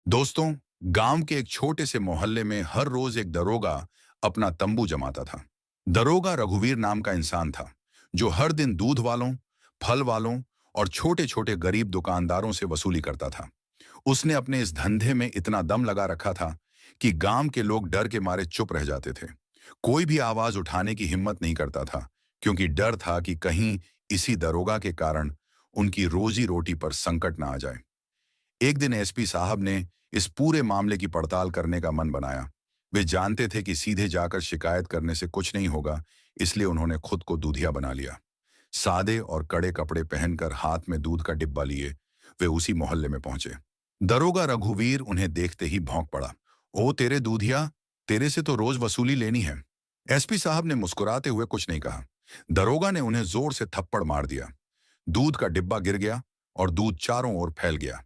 दोस्तों, गांव के एक छोटे से मोहल्ले में हर रोज एक दरोगा अपना तंबू जमाता था। दरोगा रघुवीर नाम का इंसान था, जो हर दिन दूध वालों, फल वालों और छोटे छोटे गरीब दुकानदारों से वसूली करता था। उसने अपने इस धंधे में इतना दम लगा रखा था कि गांव के लोग डर के मारे चुप रह जाते थे। कोई भी आवाज उठाने की हिम्मत नहीं करता था, क्योंकि डर था कि कहीं इसी दरोगा के कारण उनकी रोजी रोटी पर संकट ना आ जाए। एक दिन एसपी साहब ने इस पूरे मामले की पड़ताल करने का मन बनाया। वे जानते थे कि सीधे जाकर शिकायत करने से कुछ नहीं होगा, इसलिए उन्होंने खुद को दूधिया बना लिया। सादे और कड़े कपड़े पहनकर हाथ में दूध का डिब्बा लिए वे उसी मोहल्ले में पहुंचे। दरोगा रघुवीर उन्हें देखते ही भौंक पड़ा। ओ तेरे दूधिया, तेरे से तो रोज वसूली लेनी है। एसपी साहब ने मुस्कुराते हुए कुछ नहीं कहा। दरोगा ने उन्हें जोर से थप्पड़ मार दिया। दूध का डिब्बा गिर गया और दूध चारों ओर फैल गया।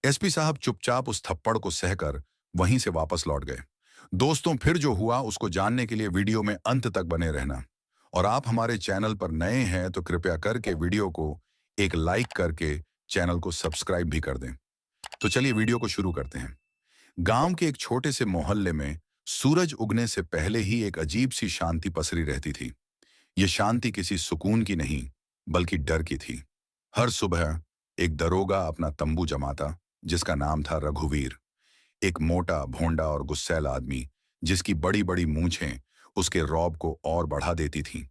एसपी साहब चुपचाप उस थप्पड़ को सहकर वहीं से वापस लौट गए। दोस्तों, फिर जो हुआ उसको जानने के लिए वीडियो में अंत तक बने रहना। और आप हमारे चैनल पर नए हैं तो कृपया करके वीडियो को एक लाइक करके चैनल को सब्सक्राइब भी कर दें। तो चलिए वीडियो को शुरू करते हैं। गांव के एक छोटे से मोहल्ले में सूरज उगने से पहले ही एक अजीब सी शांति पसरी रहती थी। ये शांति किसी सुकून की नहीं, बल्कि डर की थी। हर सुबह एक दरोगा अपना तंबू जमाता, जिसका नाम था रघुवीर। एक मोटा, भोंडा और गुस्सैल आदमी, जिसकी बड़ी बड़ी मूंछें उसके रौब को और बढ़ा देती थीं।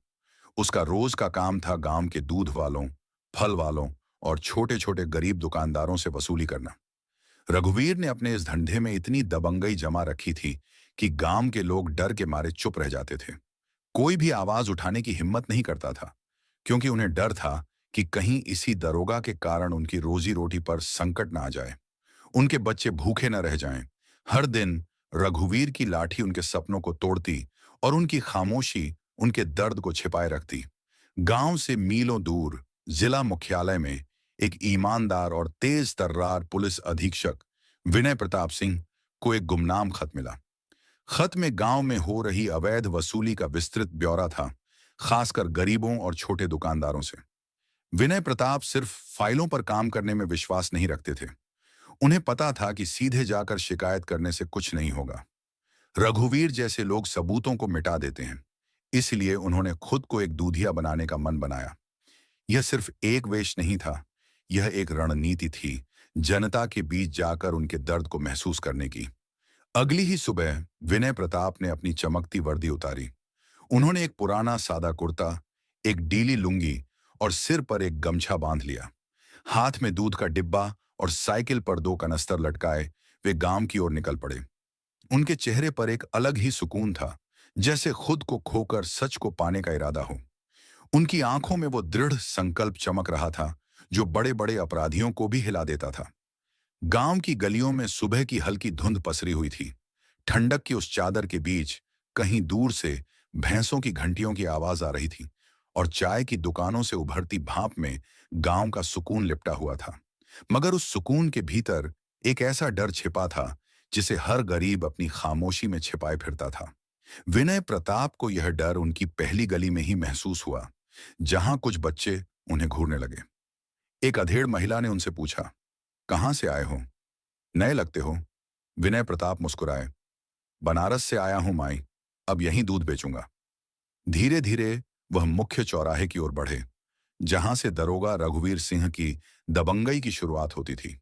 उसका रोज का काम था गांव के दूध वालों, फल वालों और छोटे छोटे गरीब दुकानदारों से वसूली करना। रघुवीर ने अपने इस धंधे में इतनी दबंगई जमा रखी थी कि गांव के लोग डर के मारे चुप रह जाते थे। कोई भी आवाज उठाने की हिम्मत नहीं करता था, क्योंकि उन्हें डर था कि कहीं इसी दरोगा के कारण उनकी रोजी रोटी पर संकट ना आ जाए, उनके बच्चे भूखे न रह जाएं। हर दिन रघुवीर की लाठी उनके सपनों को तोड़ती और उनकी खामोशी उनके दर्द को छिपाए रखती। गांव से मीलों दूर जिला मुख्यालय में एक ईमानदार और तेज तर्रार पुलिस अधीक्षक विनय प्रताप सिंह को एक गुमनाम खत मिला। खत में गांव में हो रही अवैध वसूली का विस्तृत ब्यौरा था, खासकर गरीबों और छोटे दुकानदारों से। विनय प्रताप सिर्फ फाइलों पर काम करने में विश्वास नहीं रखते थे। उन्हें पता था कि सीधे जाकर शिकायत करने से कुछ नहीं होगा। रघुवीर जैसे लोग सबूतों को मिटा देते हैं, इसलिए उन्होंने खुद को एक दूधिया बनाने का मन बनाया। यह सिर्फ एक वेश नहीं था, यह एक रणनीति थी, जनता के बीच जाकर उनके दर्द को महसूस करने की। अगली ही सुबह विनय प्रताप ने अपनी चमकती वर्दी उतारी। उन्होंने एक पुराना सादा कुर्ता, एक डीली लुंगी और सिर पर एक गमछा बांध लिया। हाथ में दूध का डिब्बा और साइकिल पर दो कनस्तर लटकाए वे गांव की ओर निकल पड़े। उनके चेहरे पर एक अलग ही सुकून था, जैसे खुद को खोकर सच को पाने का इरादा हो। उनकी आंखों में वो दृढ़ संकल्प चमक रहा था, जो बड़े बड़े अपराधियों को भी हिला देता था। गांव की गलियों में सुबह की हल्की धुंध पसरी हुई थी। ठंडक की उस चादर के बीच कहीं दूर से भैंसों की घंटियों की आवाज आ रही थी, और चाय की दुकानों से उभरती भाप में गांव का सुकून लिपटा हुआ था। मगर उस सुकून के भीतर एक ऐसा डर छिपा था, जिसे हर गरीब अपनी खामोशी में छिपाए फिरता था। विनय प्रताप को यह डर उनकी पहली गली में ही महसूस हुआ, जहां कुछ बच्चे उन्हें घूरने लगे। एक अधेड़ महिला ने उनसे पूछा, कहां से आए हो? नए लगते हो। विनय प्रताप मुस्कुराए। बनारस से आया हूं माई, अब यहीं दूध बेचूंगा। धीरे धीरे वह मुख्य चौराहे की ओर बढ़े, जहां से दरोगा रघुवीर सिंह की दबंगई की शुरुआत होती थी।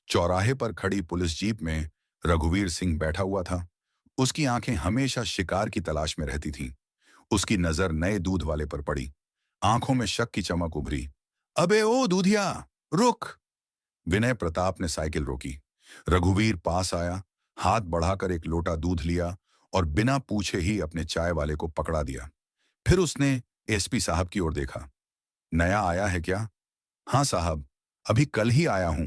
चौराहे पर खड़ी पुलिस जीप में रघुवीर सिंह बैठा हुआ था। उसकी आंखें हमेशा शिकार की तलाश में रहती थीं। उसकी नजर नए दूध वाले पर पड़ी। आंखों में शक की चमक उभरी। अबे ओ दूधिया, रुक! विनय प्रताप ने साइकिल रोकी। रघुवीर पास आया, हाथ बढ़ाकर एक लोटा दूध लिया और बिना पूछे ही अपने चाय वाले को पकड़ा दिया। फिर उसने एसपी साहब की ओर देखा। नया आया है क्या? हाँ साहब, अभी कल ही आया हूं।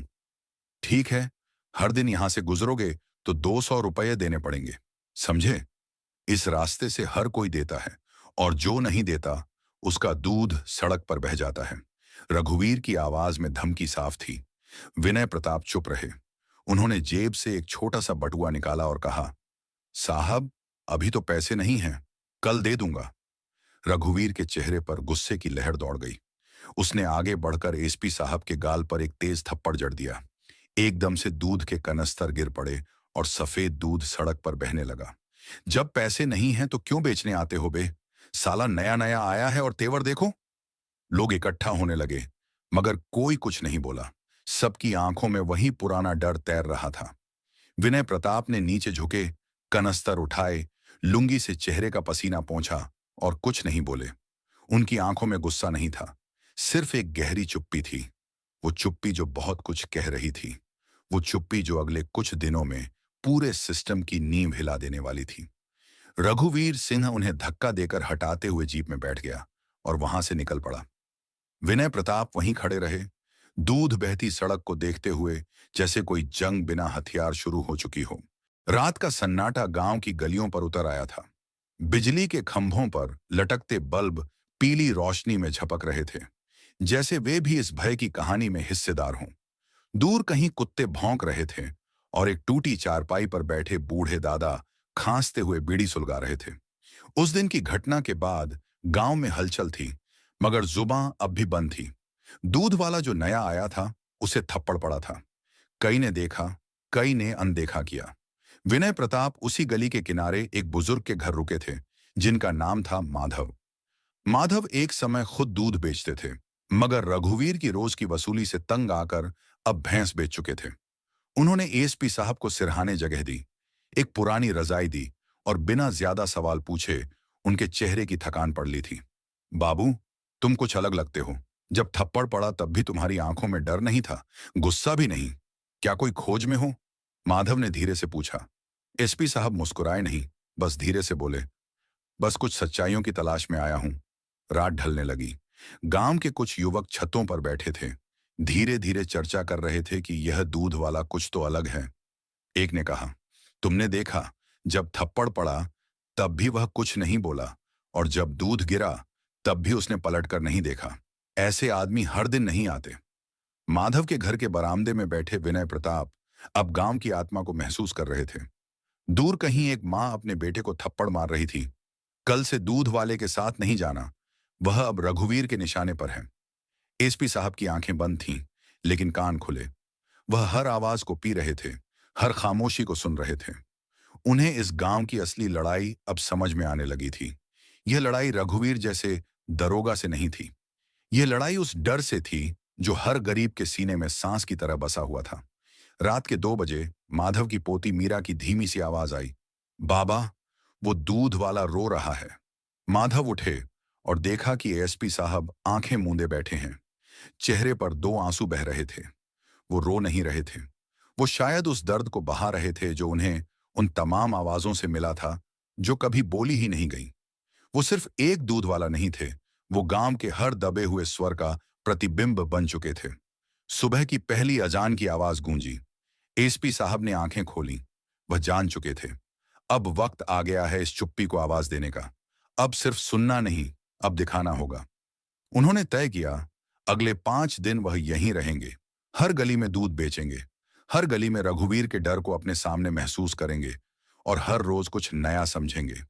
ठीक है, हर दिन यहां से गुजरोगे तो 200 रुपये देने पड़ेंगे, समझे? इस रास्ते से हर कोई देता है, और जो नहीं देता उसका दूध सड़क पर बह जाता है। रघुवीर की आवाज में धमकी साफ थी। विनय प्रताप चुप रहे। उन्होंने जेब से एक छोटा सा बटुआ निकाला और कहा, साहब, अभी तो पैसे नहीं हैं, कल दे दूंगा। रघुवीर के चेहरे पर गुस्से की लहर दौड़ गई। उसने आगे बढ़कर एसपी साहब के गाल पर एक तेज थप्पड़ जड़ दिया। एकदम से दूध के कनस्तर गिर पड़े और सफेद दूध सड़क पर बहने लगा। जब पैसे नहीं हैं तो क्यों बेचने आते हो बे? साला नया नया आया है और तेवर देखो। लोग इकट्ठा होने लगे, मगर कोई कुछ नहीं बोला। सबकी आंखों में वही पुराना डर तैर रहा था। विनय प्रताप ने नीचे झुके, कनस्तर उठाए, लुंगी से चेहरे का पसीना पोंछा और कुछ नहीं बोले। उनकी आंखों में गुस्सा नहीं था, सिर्फ एक गहरी चुप्पी थी। वो चुप्पी जो बहुत कुछ कह रही थी। वो चुप्पी जो अगले कुछ दिनों में पूरे सिस्टम की नींव हिला देने वाली थी। रघुवीर सिंह उन्हें धक्का देकर हटाते हुए जीप में बैठ गया और वहां से निकल पड़ा। विनय प्रताप वहीं खड़े रहे, दूध बहती सड़क को देखते हुए, जैसे कोई जंग बिना हथियार शुरू हो चुकी हो। रात का सन्नाटा गांव की गलियों पर उतर आया था। बिजली के खंभों पर लटकते बल्ब पीली रोशनी में झपक रहे थे, जैसे वे भी इस भय की कहानी में हिस्सेदार हों। दूर कहीं कुत्ते भौंक रहे थे और एक टूटी चारपाई पर बैठे बूढ़े दादा खांसते हुए बीड़ी सुलगा रहे थे। उस दिन की घटना के बाद गांव में हलचल थी, मगर जुबां अब भी बंद थी। दूध वाला जो नया आया था, उसे थप्पड़ पड़ा था। कई ने देखा, कई ने अनदेखा किया। विनय प्रताप उसी गली के किनारे एक बुजुर्ग के घर रुके थे, जिनका नाम था माधव। माधव एक समय खुद दूध बेचते थे, मगर रघुवीर की रोज की वसूली से तंग आकर अब भैंस बेच चुके थे। उन्होंने एसपी साहब को सिरहाने जगह दी, एक पुरानी रजाई दी और बिना ज्यादा सवाल पूछे उनके चेहरे की थकान पड़ ली थी। बाबू, तुम कुछ अलग लगते हो। जब थप्पड़ पड़ा तब भी तुम्हारी आंखों में डर नहीं था, गुस्सा भी नहीं। क्या कोई खोज में हो? माधव ने धीरे से पूछा। एसपी साहब मुस्कुराए नहीं, बस धीरे से बोले, बस कुछ सच्चाइयों की तलाश में आया हूं। रात ढलने लगी। गांव के कुछ युवक छतों पर बैठे थे, धीरे धीरे चर्चा कर रहे थे कि यह दूध वाला कुछ तो अलग है। एक ने कहा, तुमने देखा, जब थप्पड़ पड़ा तब भी वह कुछ नहीं बोला, और जब दूध गिरा तब भी उसने पलटकर नहीं देखा। ऐसे आदमी हर दिन नहीं आते। माधव के घर के बरामदे में बैठे विनय प्रताप अब गांव की आत्मा को महसूस कर रहे थे। दूर कहीं एक मां अपने बेटे को थप्पड़ मार रही थी। कल से दूध वाले के साथ नहीं जाना, वह अब रघुवीर के निशाने पर है। एसपी साहब की आंखें बंद थीं, लेकिन कान खुले। वह हर आवाज को पी रहे थे, हर खामोशी को सुन रहे थे। उन्हें इस गांव की असली लड़ाई अब समझ में आने लगी थी। यह लड़ाई रघुवीर जैसे दरोगा से नहीं थी। यह लड़ाई उस डर से थी जो हर गरीब के सीने में सांस की तरह बसा हुआ था। रात के 2 बजे माधव की पोती मीरा की धीमी सी आवाज आई, बाबा, वो दूध वाला रो रहा है। माधव उठे और देखा कि एसपी साहब आंखें मूंदे बैठे हैं। चेहरे पर 2 आंसू बह रहे थे। वो रो नहीं रहे थे, वो शायद उस दर्द को बहा रहे थे जो उन्हें उन तमाम आवाजों से मिला था, जो कभी बोली ही नहीं गई। वो सिर्फ एक दूध वाला नहीं थे, वो गांव के हर दबे हुए स्वर का प्रतिबिंब बन चुके थे। सुबह की पहली अजान की आवाज गूंजी। एसपी साहब ने आंखें खोली। वह जान चुके थे, अब वक्त आ गया है इस चुप्पी को आवाज देने का। अब सिर्फ सुनना नहीं, अब दिखाना होगा। उन्होंने तय किया, अगले 5 दिन वह यहीं रहेंगे। हर गली में दूध बेचेंगे, हर गली में रघुवीर के डर को अपने सामने महसूस करेंगे और हर रोज कुछ नया समझेंगे।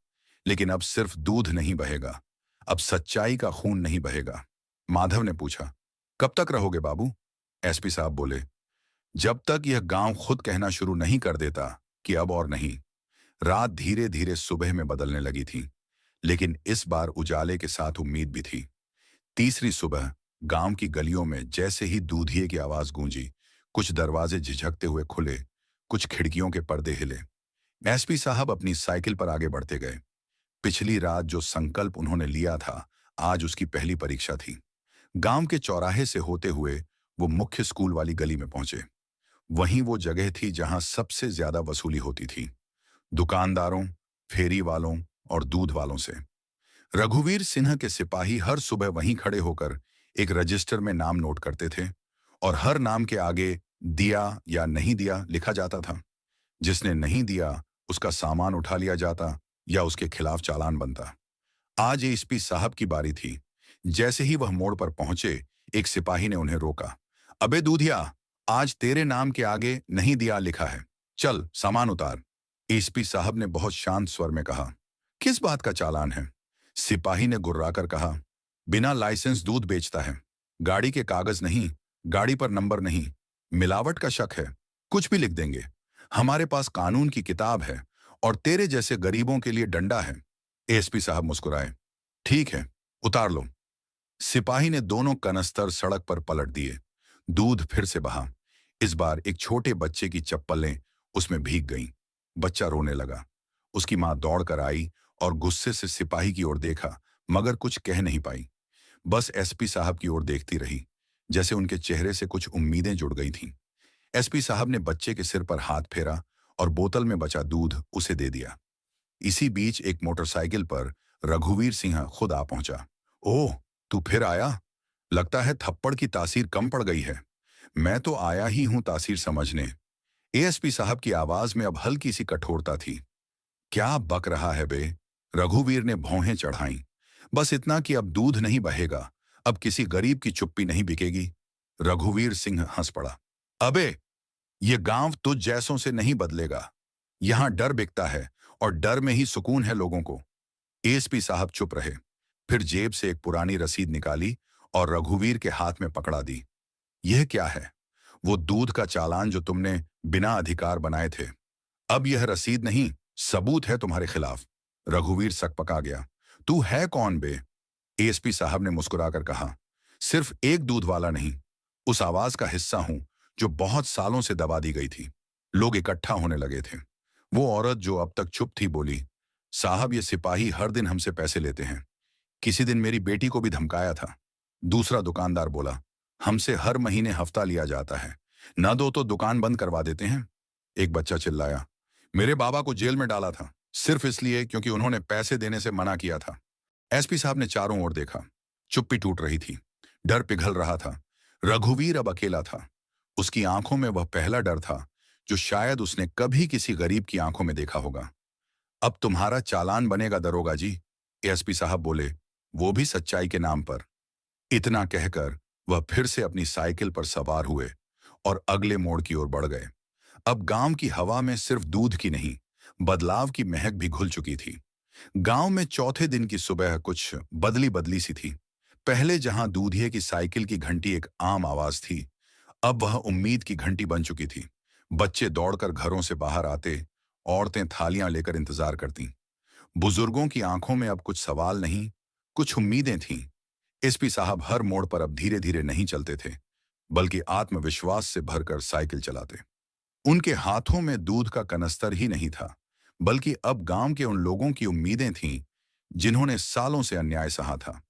लेकिन अब सिर्फ दूध नहीं बहेगा, अब सच्चाई का खून नहीं बहेगा। माधव ने पूछा, कब तक रहोगे बाबू? एसपी साहब बोले, जब तक यह गांव खुद कहना शुरू नहीं कर देता कि अब और नहीं। रात धीरे धीरे सुबह में बदलने लगी थी, लेकिन इस बार उजाले के साथ उम्मीद भी थी। तीसरी सुबह गांव की गलियों में जैसे ही दूधिये की आवाज गूंजी, कुछ दरवाजे झिझकते हुए खुले, कुछ खिड़कियों के पर्दे हिले। एसपी साहब अपनी साइकिल पर आगे बढ़ते गए। पिछली रात जो संकल्प उन्होंने लिया था, आज उसकी पहली परीक्षा थी। गांव के चौराहे से होते हुए वो मुख्य स्कूल वाली गली में पहुंचे। वहीं वो जगह थी जहां सबसे ज्यादा वसूली होती थी, दुकानदारों, फेरी वालों और दूध वालों से। रघुवीर सिन्हा के सिपाही हर सुबह वहीं खड़े होकर एक रजिस्टर में नाम नोट करते थे और हर नाम के आगे दिया या नहीं दिया लिखा जाता था। जिसने नहीं दिया उसका सामान उठा लिया जाता या उसके खिलाफ चालान बनता। आज एसपी साहब की बारी थी। जैसे ही वह मोड़ पर पहुंचे, एक सिपाही ने उन्हें रोका। अबे दूधिया, आज तेरे नाम के आगे नहीं दिया लिखा है, चल सामान उतार। एसपी साहब ने बहुत शांत स्वर में कहा, किस बात का चालान है? सिपाही ने गुर्राकर कहा, बिना लाइसेंस दूध बेचता है। गाड़ी के कागज नहीं, गाड़ी पर नंबर नहीं, मिलावट का शक है, कुछ भी लिख देंगे। हमारे पास कानून की किताब है और तेरे जैसे गरीबों के लिए डंडा है। एएसपी साहब मुस्कुराए। ठीक है, उतार लो। सिपाही ने दोनों कनस्तर सड़क पर पलट दिए। दूध फिर से बहा। इस बार एक छोटे बच्चे की चप्पलें उसमें भीग गईं। बच्चा रोने लगा। उसकी मां दौड़कर आई और गुस्से से सिपाही की ओर देखा, मगर कुछ कह नहीं पाई। बस एसपी साहब की ओर देखती रही, जैसे उनके चेहरे से कुछ उम्मीदें जुड़ गई थीं। एसपी साहब ने बच्चे के सिर पर हाथ फेरा और बोतल में बचा दूध उसे दे दिया। इसी बीच एक मोटरसाइकिल पर रघुवीर सिंह खुद आ पहुंचा। ओह, तू फिर आया? लगता है थप्पड़ की तासीर कम पड़ गई है। मैं तो आया ही हूं तासीर समझने। एएसपी साहब की आवाज में अब हल्की सी कठोरता थी। क्या बक रहा है बे? रघुवीर ने भौहें चढ़ाईं। बस इतना कि अब दूध नहीं बहेगा, अब किसी गरीब की चुप्पी नहीं बिकेगी। रघुवीर सिंह हंस पड़ा। अबे, ये गांव तुझ जैसों से नहीं बदलेगा। यहां डर बिकता है और डर में ही सुकून है लोगों को। एएसपी साहब चुप रहे, फिर जेब से एक पुरानी रसीद निकाली और रघुवीर के हाथ में पकड़ा दी। यह क्या है? वो दूध का चालान जो तुमने बिना अधिकार बनाए थे। अब यह रसीद नहीं, सबूत है तुम्हारे खिलाफ। रघुवीर सकपका गया। तू है कौन बे? एएसपी साहब ने मुस्कुराकर कहा। सिर्फ एक दूध वाला नहीं, उस आवाज का हिस्सा हूं जो बहुत सालों से दबा दी गई थी। लोग इकट्ठा होने लगे थे। वो औरत जो अब तक चुप थी बोली, साहब ये सिपाही हर दिन हमसे पैसे लेते हैं। किसी दिन मेरी बेटी को भी धमकाया था। दूसरा दुकानदार बोला, हमसे हर महीने हफ्ता लिया जाता है, ना दो तो दुकान बंद करवा देते हैं। एक बच्चा चिल्लाया, मेरे बाबा को जेल में डाला था सिर्फ इसलिए क्योंकि उन्होंने पैसे देने से मना किया था। एसपी साहब ने चारों ओर देखा। चुप्पी टूट रही थी, डर पिघल रहा था। रघुवीर अब अकेला था। उसकी आंखों में वह पहला डर था जो शायद उसने कभी किसी गरीब की आंखों में देखा होगा। अब तुम्हारा चालान बनेगा दरोगा जी, एसपी साहब बोले, वो भी सच्चाई के नाम पर। इतना कहकर वह फिर से अपनी साइकिल पर सवार हुए और अगले मोड़ की ओर बढ़ गए। अब गांव की हवा में सिर्फ दूध की नहीं, बदलाव की महक भी घुल चुकी थी। गांव में चौथे दिन की सुबह कुछ बदली बदली सी थी। पहले जहां दूधिये की साइकिल की घंटी एक आम आवाज थी, अब वह उम्मीद की घंटी बन चुकी थी। बच्चे दौड़कर घरों से बाहर आते, औरतें थालियां लेकर इंतजार करतीं। बुजुर्गों की आंखों में अब कुछ सवाल नहीं, कुछ उम्मीदें थीं। एसपी साहब हर मोड़ पर अब धीरे धीरे नहीं चलते थे, बल्कि आत्मविश्वास से भरकर साइकिल चलाते। उनके हाथों में दूध का कनस्तर ही नहीं था, बल्कि अब गांव के उन लोगों की उम्मीदें थीं जिन्होंने सालों से अन्याय सहा था।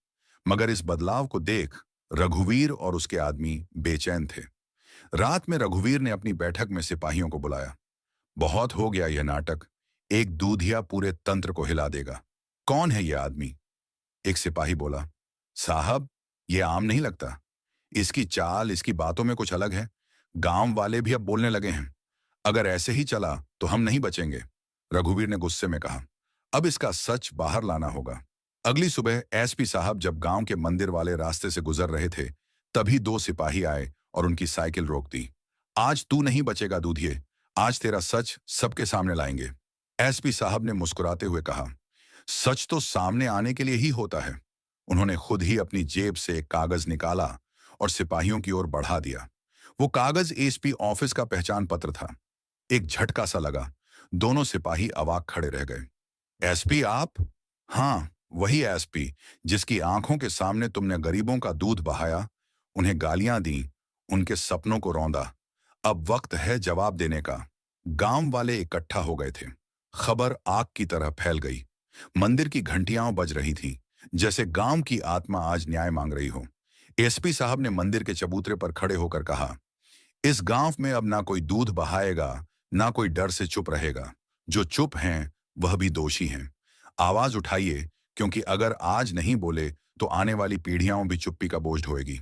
मगर इस बदलाव को देख रघुवीर और उसके आदमी बेचैन थे। रात में रघुवीर ने अपनी बैठक में सिपाहियों को बुलाया। बहुत हो गया यह नाटक, एक दूधिया पूरे तंत्र को हिला देगा। कौन है यह आदमी? एक सिपाही बोला, साहब, यह आम नहीं लगता। इसकी चाल, इसकी बातों में कुछ अलग है। गांव वाले भी अब बोलने लगे हैं। अगर ऐसे ही चला तो हम नहीं बचेंगे। रघुवीर ने गुस्से में कहा, अब इसका सच बाहर लाना होगा। अगली सुबह एसपी साहब जब गांव के मंदिर वाले रास्ते से गुजर रहे थे, तभी दो सिपाही आए और उनकी साइकिल रोक दी। आज तू नहीं बचेगा दूधिये, आज तेरा सच सबके सामने लाएंगे। एसपी साहब ने मुस्कुराते हुए कहा, सच तो सामने आने के लिए ही होता है। उन्होंने खुद ही अपनी जेब से एक कागज निकाला और सिपाहियों की ओर बढ़ा दिया। वो कागज एसपी ऑफिस का पहचान पत्र था। एक झटका सा लगा। दोनों सिपाही अवाक खड़े रह गए। एसपी आप? हाँ, वही एसपी जिसकी आंखों के सामने तुमने गरीबों का दूध बहाया, उन्हें गालियां दी, उनके सपनों को रौंदा। अब वक्त है जवाब देने का। गांव वाले इकट्ठा हो गए थे। खबर आग की तरह फैल गई। मंदिर की घंटियां बज रही थीं, जैसे गांव की आत्मा आज न्याय मांग रही हो। एसपी साहब ने मंदिर के चबूतरे पर खड़े होकर कहा, इस गांव में अब ना कोई दूध बहाएगा, ना कोई डर से चुप रहेगा। जो चुप हैं वह भी दोषी हैं। आवाज उठाइए, क्योंकि अगर आज नहीं बोले तो आने वाली पीढ़ियां भी चुप्पी का बोझ ढोएगी।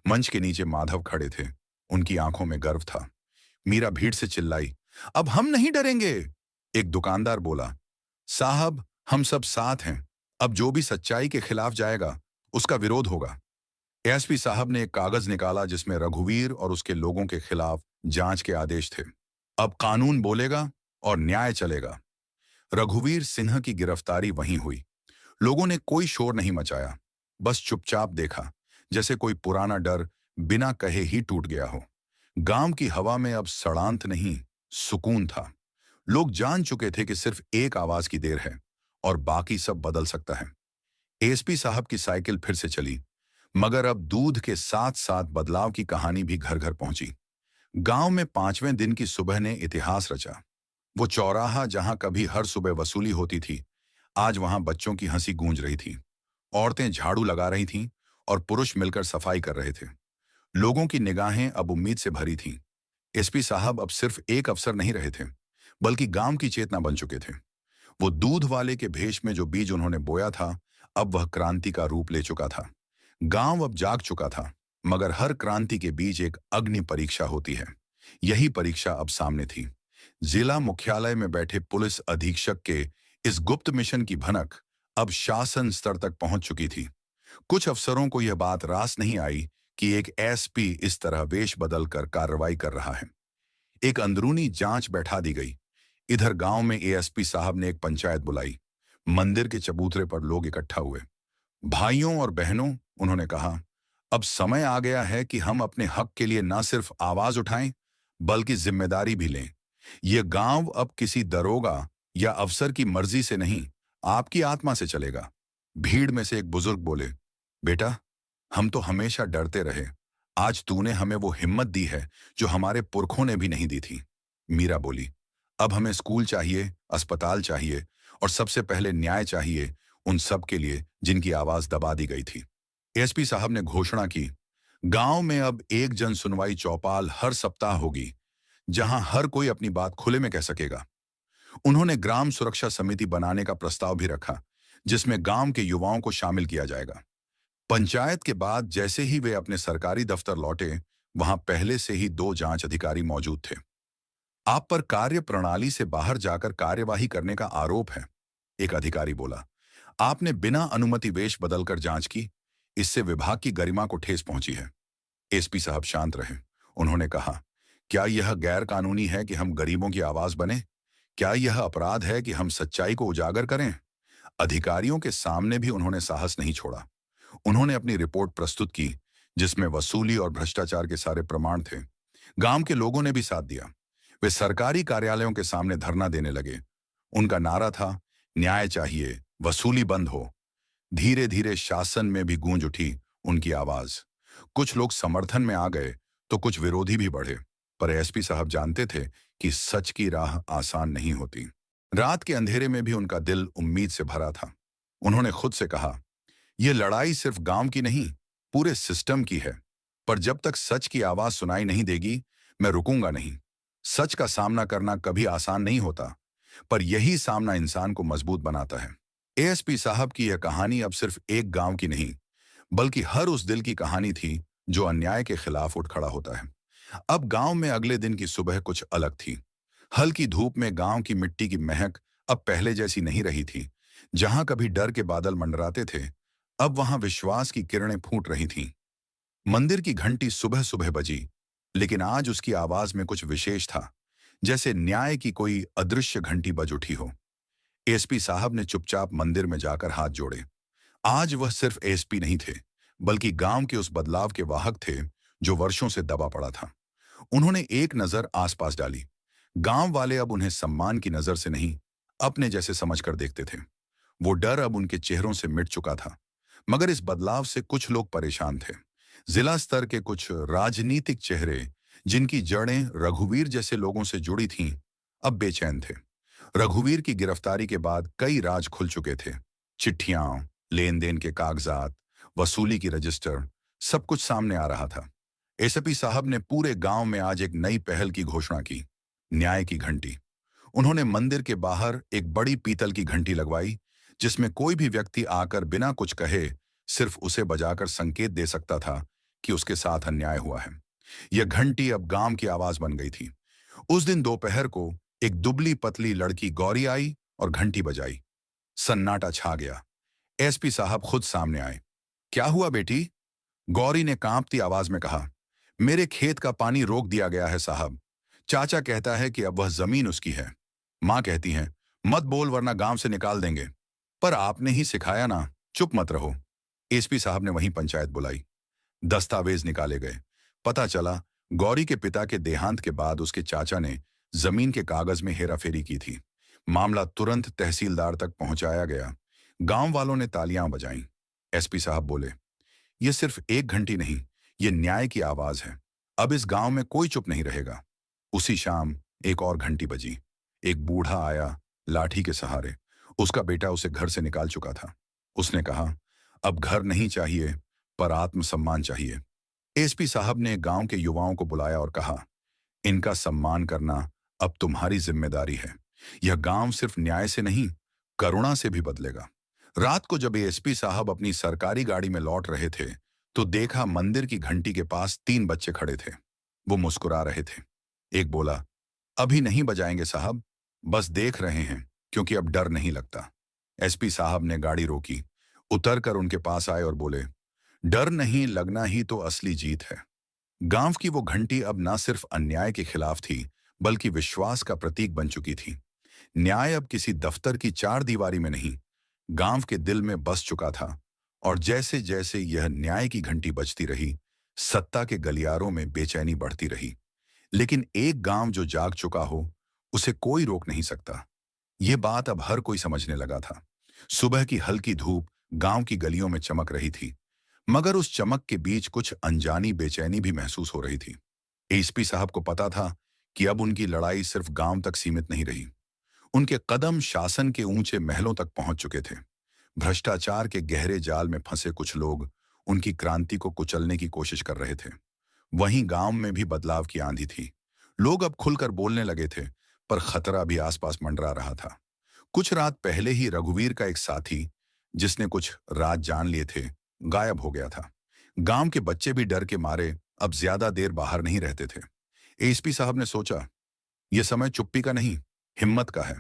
मंच के नीचे माधव खड़े थे। उनकी आंखों में गर्व था। मीरा भीड़ से चिल्लाई, अब हम नहीं डरेंगे। एक दुकानदार बोला, साहब, हम सब साथ हैं। अब जो भी सच्चाई के खिलाफ जाएगा उसका विरोध होगा। एसपी साहब ने एक कागज निकाला जिसमें रघुवीर और उसके लोगों के खिलाफ जांच के आदेश थे। अब कानून बोलेगा और न्याय चलेगा। रघुवीर सिन्हा की गिरफ्तारी वहीं हुई। लोगों ने कोई शोर नहीं मचाया, बस चुपचाप देखा, जैसे कोई पुराना डर बिना कहे ही टूट गया हो। गांव की हवा में अब सड़ांत नहीं, सुकून था। लोग जान चुके थे कि सिर्फ एक आवाज की देर है और बाकी सब बदल सकता है। एसपी साहब की साइकिल फिर से चली, मगर अब दूध के साथ साथ बदलाव की कहानी भी घर घर पहुंची। गांव में 5वें दिन की सुबह ने इतिहास रचा। वो चौराहा जहां कभी हर सुबह वसूली होती थी, आज वहां बच्चों की हंसी गूंज रही थी। औरतें झाड़ू लगा रही थीं और पुरुष मिलकर सफाई कर रहे थे। लोगों की निगाहें अब उम्मीद से भरी थीं। एसपी साहब अब सिर्फ एक अफसर नहीं रहे थे, बल्कि गांव की चेतना बन चुके थे। वो दूध वाले के भेष में जो बीज उन्होंने बोया था, अब वह क्रांति का रूप ले चुका था। गांव अब जाग चुका था, मगर हर क्रांति के बीच एक अग्नि परीक्षा होती है। यही परीक्षा अब सामने थी। जिला मुख्यालय में बैठे पुलिस अधीक्षक के इस गुप्त मिशन की भनक अब शासन स्तर तक पहुंच चुकी थी। कुछ अफसरों को यह बात रास नहीं आई कि एक एसपी इस तरह वेश बदलकर कार्रवाई कर रहा है। एक अंदरूनी जांच बैठा दी गई। इधर गांव में एएसपी साहब ने एक पंचायत बुलाई। मंदिर के चबूतरे पर लोग इकट्ठा हुए। भाइयों और बहनों, उन्होंने कहा, अब समय आ गया है कि हम अपने हक के लिए न सिर्फ आवाज उठाएं, बल्कि जिम्मेदारी भी लें। यह गांव अब किसी दरोगा या अफसर की मर्जी से नहीं, आपकी आत्मा से चलेगा। भीड़ में से एक बुजुर्ग बोले, बेटा, हम तो हमेशा डरते रहे। आज तूने हमें वो हिम्मत दी है जो हमारे पुरखों ने भी नहीं दी थी। मीरा बोली, अब हमें स्कूल चाहिए, अस्पताल चाहिए और सबसे पहले न्याय चाहिए उन सब के लिए जिनकी आवाज दबा दी गई थी। एसपी साहब ने घोषणा की, गांव में अब एक जन सुनवाई चौपाल हर सप्ताह होगी, जहां हर कोई अपनी बात खुले में कह सकेगा। उन्होंने ग्राम सुरक्षा समिति बनाने का प्रस्ताव भी रखा, जिसमें गांव के युवाओं को शामिल किया जाएगा। पंचायत के बाद जैसे ही वे अपने सरकारी दफ्तर लौटे, वहां पहले से ही 2 जांच अधिकारी मौजूद थे। आप पर कार्य प्रणाली से बाहर जाकर कार्यवाही करने का आरोप है, एक अधिकारी बोला। आपने बिना अनुमति वेश बदलकर जांच की, इससे विभाग की गरिमा को ठेस पहुंची है। एसपी साहब शांत रहे। उन्होंने कहा, क्या यह गैर कानूनी है कि हम गरीबों की आवाज बने? क्या यह अपराध है कि हम सच्चाई को उजागर करें? अधिकारियों के सामने भी उन्होंने साहस नहीं छोड़ा। उन्होंने अपनी रिपोर्ट प्रस्तुत की, जिसमें वसूली और भ्रष्टाचार के सारे प्रमाण थे। गांव के लोगों ने भी साथ दिया। वे सरकारी कार्यालयों के सामने धरना देने लगे। उनका नारा था, न्याय चाहिए, वसूली बंद हो। धीरे धीरे शासन में भी गूंज उठी उनकी आवाज। कुछ लोग समर्थन में आ गए तो कुछ विरोधी भी बढ़े, पर एसपी साहब जानते थे कि सच की राह आसान नहीं होती। रात के अंधेरे में भी उनका दिल उम्मीद से भरा था। उन्होंने खुद से कहा, यह लड़ाई सिर्फ गांव की नहीं, पूरे सिस्टम की है। पर जब तक सच की आवाज सुनाई नहीं देगी, मैं रुकूंगा नहीं। सच का सामना करना कभी आसान नहीं होता, पर यही सामना इंसान को मजबूत बनाता है। एएसपी साहब की यह कहानी अब सिर्फ एक गांव की नहीं, बल्कि हर उस दिल की कहानी थी जो अन्याय के खिलाफ उठ खड़ा होता है। अब गांव में अगले दिन की सुबह कुछ अलग थी। हल्की धूप में गांव की मिट्टी की महक अब पहले जैसी नहीं रही थी। जहां कभी डर के बादल मंडराते थे, अब वहां विश्वास की किरणें फूट रही थीं। मंदिर की घंटी सुबह सुबह बजी, लेकिन आज उसकी आवाज में कुछ विशेष था, जैसे न्याय की कोई अदृश्य घंटी बज उठी हो। एसपी साहब ने चुपचाप मंदिर में जाकर हाथ जोड़े। आज वह सिर्फ एसपी नहीं थे, बल्कि गांव के उस बदलाव के वाहक थे जो वर्षों से दबा पड़ा था। उन्होंने एक नजर आसपास डाली। गांव वाले अब उन्हें सम्मान की नजर से नहीं, अपने जैसे समझकर देखते थे। वो डर अब उनके चेहरों से मिट चुका था। मगर इस बदलाव से कुछ लोग परेशान थे। जिला स्तर के कुछ राजनीतिक चेहरे, जिनकी जड़ें रघुवीर जैसे लोगों से जुड़ी थीं, अब बेचैन थे। रघुवीर की गिरफ्तारी के बाद कई राज खुल चुके थे। चिट्ठियां, लेन देन के कागजात, वसूली की रजिस्टर, सब कुछ सामने आ रहा था। एसपी साहब ने पूरे गांव में आज एक नई पहल की घोषणा की, न्याय की घंटी। उन्होंने मंदिर के बाहर एक बड़ी पीतल की घंटी लगवाई, जिसमें कोई भी व्यक्ति आकर बिना कुछ कहे सिर्फ उसे बजाकर संकेत दे सकता था कि उसके साथ अन्याय हुआ है। यह घंटी अब गांव की आवाज बन गई थी। उस दिन दोपहर को एक दुबली पतली लड़की गौरी आई और घंटी बजाई। सन्नाटा छा गया। एसपी साहब खुद सामने आए। क्या हुआ बेटी? गौरी ने कांपती आवाज में कहा, मेरे खेत का पानी रोक दिया गया है साहब। चाचा कहता है कि अब वह जमीन उसकी है। मां कहती है, मत बोल वरना गांव से निकाल देंगे। पर आपने ही सिखाया ना, चुप मत रहो। एसपी साहब ने वहीं पंचायत बुलाई। दस्तावेज निकाले गए। पता चला गौरी के पिता के देहांत के बाद उसके चाचा ने जमीन के कागज में हेराफेरी की थी। मामला तुरंत तहसीलदार तक पहुंचाया गया। गांव वालों ने तालियां बजाईं। एसपी साहब बोले, ये सिर्फ एक घंटी नहीं, ये न्याय की आवाज है। अब इस गांव में कोई चुप नहीं रहेगा। उसी शाम एक और घंटी बजी। एक बूढ़ा आया, लाठी के सहारे। उसका बेटा उसे घर से निकाल चुका था। उसने कहा, अब घर नहीं चाहिए, पर आत्मसम्मान चाहिए। एसपी साहब ने गांव के युवाओं को बुलाया और कहा, इनका सम्मान करना अब तुम्हारी जिम्मेदारी है। यह गांव सिर्फ न्याय से नहीं, करुणा से भी बदलेगा। रात को जब एसपी साहब अपनी सरकारी गाड़ी में लौट रहे थे, तो देखा मंदिर की घंटी के पास 3 बच्चे खड़े थे। वो मुस्कुरा रहे थे। एक बोला, अभी नहीं बजाएंगे साहब, बस देख रहे हैं, क्योंकि अब डर नहीं लगता। एसपी साहब ने गाड़ी रोकी, उतरकर उनके पास आए और बोले, डर नहीं लगना ही तो असली जीत है। गांव की वो घंटी अब ना सिर्फ अन्याय के खिलाफ थी, बल्कि विश्वास का प्रतीक बन चुकी थी। न्याय अब किसी दफ्तर की 4 दीवारी में नहीं, गांव के दिल में बस चुका था। और जैसे जैसे यह न्याय की घंटी बजती रही, सत्ता के गलियारों में बेचैनी बढ़ती रही। लेकिन एक गांव जो जाग चुका हो, उसे कोई रोक नहीं सकता। ये बात अब हर कोई समझने लगा था। सुबह की हल्की धूप गांव की गलियों में चमक रही थी, मगर उस चमक के बीच कुछ अनजानी बेचैनी भी महसूस हो रही थी। एसपी साहब को पता था कि अब उनकी लड़ाई सिर्फ गांव तक सीमित नहीं रही। उनके कदम शासन के ऊंचे महलों तक पहुंच चुके थे। भ्रष्टाचार के गहरे जाल में फंसे कुछ लोग उनकी क्रांति को कुचलने की कोशिश कर रहे थे। वहीं गांव में भी बदलाव की आंधी थी। लोग अब खुलकर बोलने लगे थे, पर खतरा भी आसपास मंडरा रहा था। कुछ रात पहले ही रघुवीर का एक साथी, जिसने कुछ राज जान लिए थे, गायब हो गया था। गांव के बच्चे भी डर के मारे अब ज्यादा देर बाहर नहीं रहते थे। एसपी साहब ने सोचा, यह समय चुप्पी का नहीं, हिम्मत का है।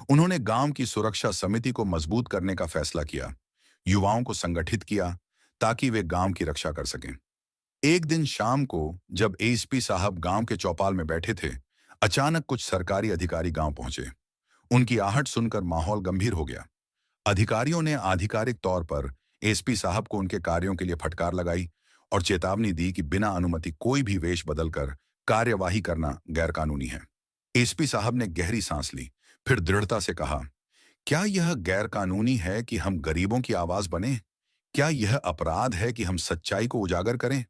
उन्होंने गांव की सुरक्षा समिति को मजबूत करने का फैसला किया, युवाओं को संगठित किया ताकि वे गांव की रक्षा कर सकें। एक दिन शाम को जब एसपी साहब गांव के चौपाल में बैठे थे, अचानक कुछ सरकारी अधिकारी गांव पहुंचे। उनकी आहट सुनकर माहौल गंभीर हो गया। अधिकारियों ने आधिकारिक तौर पर एसपी साहब को उनके कार्यों के लिए फटकार लगाई और चेतावनी दी कि बिना अनुमति कोई भी वेश बदलकर कार्यवाही करना गैरकानूनी है। एसपी साहब ने गहरी सांस ली, फिर दृढ़ता से कहा, क्या यह गैरकानूनी है कि हम गरीबों की आवाज बने? क्या यह अपराध है कि हम सच्चाई को उजागर करें?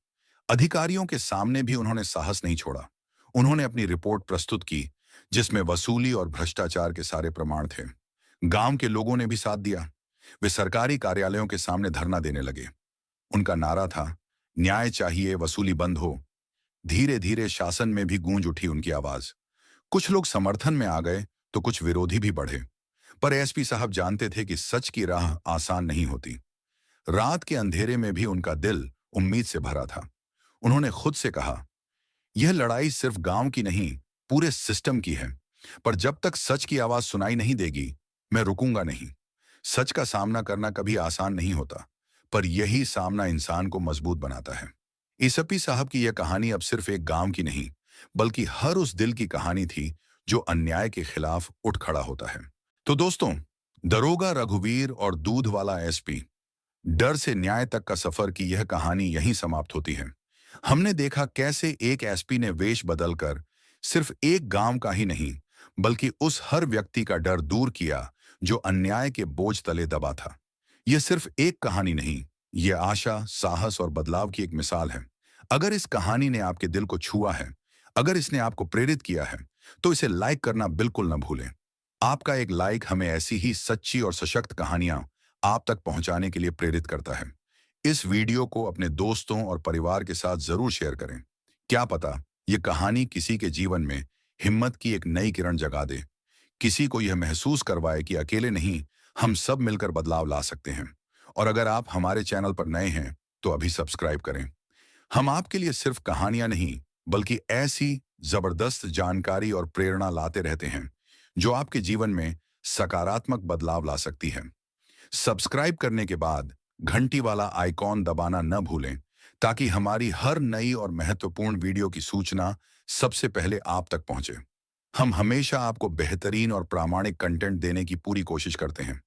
अधिकारियों के सामने भी उन्होंने साहस नहीं छोड़ा। उन्होंने अपनी रिपोर्ट प्रस्तुत की, जिसमें वसूली और भ्रष्टाचार के सारे प्रमाण थे। गांव के लोगों ने भी साथ दिया। वे सरकारी कार्यालयों के सामने धरना देने लगे। उनका नारा था, न्याय चाहिए, वसूली बंद हो। धीरे धीरे शासन में भी गूंज उठी उनकी आवाज। कुछ लोग समर्थन में आ गए तो कुछ विरोधी भी बढ़े। पर एसपी साहब जानते थे कि सच की राह आसान नहीं होती। रात के अंधेरे में भी उनका दिल उम्मीद से भरा था। उन्होंने खुद से कहा, यह लड़ाई सिर्फ गांव की नहीं, पूरे सिस्टम की है। पर जब तक सच की आवाज सुनाई नहीं देगी, मैं रुकूंगा नहीं। सच का सामना करना कभी आसान नहीं होता, पर यही सामना इंसान को मजबूत बनाता है। एसपी साहब की यह कहानी अब सिर्फ एक गांव की नहीं, बल्कि हर उस दिल की कहानी थी जो अन्याय के खिलाफ उठ खड़ा होता है। तो दोस्तों, दरोगा रघुवीर और दूध वाला एसपी, डर से न्याय तक का सफर की यह कहानी यहीं समाप्त होती है। हमने देखा कैसे एक एसपी ने वेश बदलकर सिर्फ एक गांव का ही नहीं, बल्कि उस हर व्यक्ति का डर दूर किया जो अन्याय के बोझ तले दबा था। यह सिर्फ एक कहानी नहीं, यह आशा, साहस और बदलाव की एक मिसाल है। अगर इस कहानी ने आपके दिल को छुआ है, अगर इसने आपको प्रेरित किया है, तो इसे लाइक करना बिल्कुल न भूलें। आपका एक लाइक हमें ऐसी ही सच्ची और सशक्त कहानियां आप तक पहुंचाने के लिए प्रेरित करता है। इस वीडियो को अपने दोस्तों और परिवार के साथ जरूर शेयर करें। क्या पता ये कहानी किसी के जीवन में हिम्मत की एक नई किरण जगा दे, किसी को यह महसूस करवाए कि अकेले नहीं, हम सब मिलकर बदलाव ला सकते हैं। और अगर आप हमारे चैनल पर नए हैं तो अभी सब्सक्राइब करें। हम आपके लिए सिर्फ कहानियां नहीं, बल्कि ऐसी जबरदस्त जानकारी और प्रेरणा लाते रहते हैं जो आपके जीवन में सकारात्मक बदलाव ला सकती है। सब्सक्राइब करने के बाद घंटी वाला आइकॉन दबाना न भूलें, ताकि हमारी हर नई और महत्वपूर्ण वीडियो की सूचना सबसे पहले आप तक पहुंचे। हम हमेशा आपको बेहतरीन और प्रामाणिक कंटेंट देने की पूरी कोशिश करते हैं।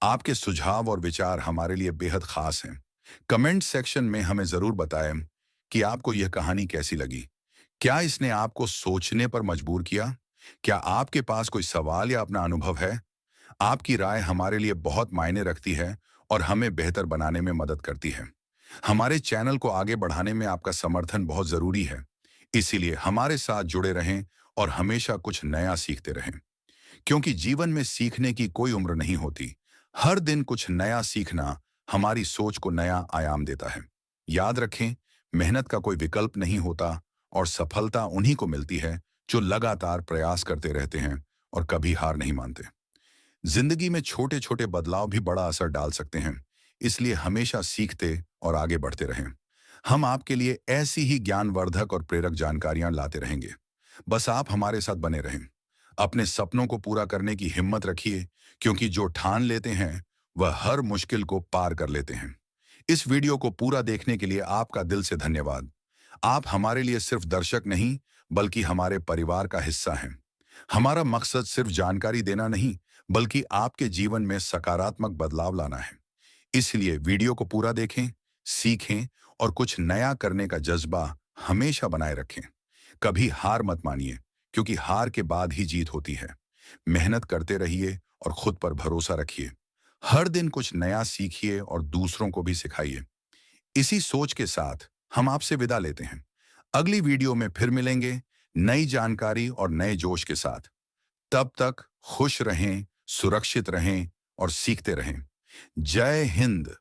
आपके सुझाव और विचार हमारे लिए बेहद खास हैं। कमेंट सेक्शन में हमें जरूर बताएं कि आपको यह कहानी कैसी लगी। क्या इसने आपको सोचने पर मजबूर किया? क्या आपके पास कोई सवाल या अपना अनुभव है? आपकी राय हमारे लिए बहुत मायने रखती है और हमें बेहतर बनाने में मदद करती है। हमारे चैनल को आगे बढ़ाने में आपका समर्थन बहुत जरूरी है। इसीलिए हमारे साथ जुड़े रहें और हमेशा कुछ नया सीखते रहें। क्योंकि जीवन में सीखने की कोई उम्र नहीं होती। हर दिन कुछ नया सीखना हमारी सोच को नया आयाम देता है। याद रखें, मेहनत का कोई विकल्प नहीं होता और सफलता उन्हीं को मिलती है जो लगातार प्रयास करते रहते हैं और कभी हार नहीं मानते। जिंदगी में छोटे छोटे बदलाव भी बड़ा असर डाल सकते हैं। इसलिए हमेशा सीखते और आगे बढ़ते रहें। हम आपके लिए ऐसी ही ज्ञानवर्धक और प्रेरक जानकारियां लाते रहेंगे। बस आप हमारे साथ बने रहें। अपने सपनों को पूरा करने की हिम्मत रखिए, क्योंकि जो ठान लेते हैं वह हर मुश्किल को पार कर लेते हैं। इस वीडियो को पूरा देखने के लिए आपका दिल से धन्यवाद। आप हमारे लिए सिर्फ दर्शक नहीं, बल्कि हमारे परिवार का हिस्सा हैं। हमारा मकसद सिर्फ जानकारी देना नहीं, बल्कि आपके जीवन में सकारात्मक बदलाव लाना है। इसलिए वीडियो को पूरा देखें, सीखें और कुछ नया करने का जज्बा हमेशा बनाए रखें। कभी हार मत मानिए, क्योंकि हार के बाद ही जीत होती है। मेहनत करते रहिए और खुद पर भरोसा रखिए। हर दिन कुछ नया सीखिए और दूसरों को भी सिखाइए। इसी सोच के साथ हम आपसे विदा लेते हैं। अगली वीडियो में फिर मिलेंगे, नई जानकारी और नए जोश के साथ। तब तक खुश रहें, सुरक्षित रहें और सीखते रहें। जय हिंद।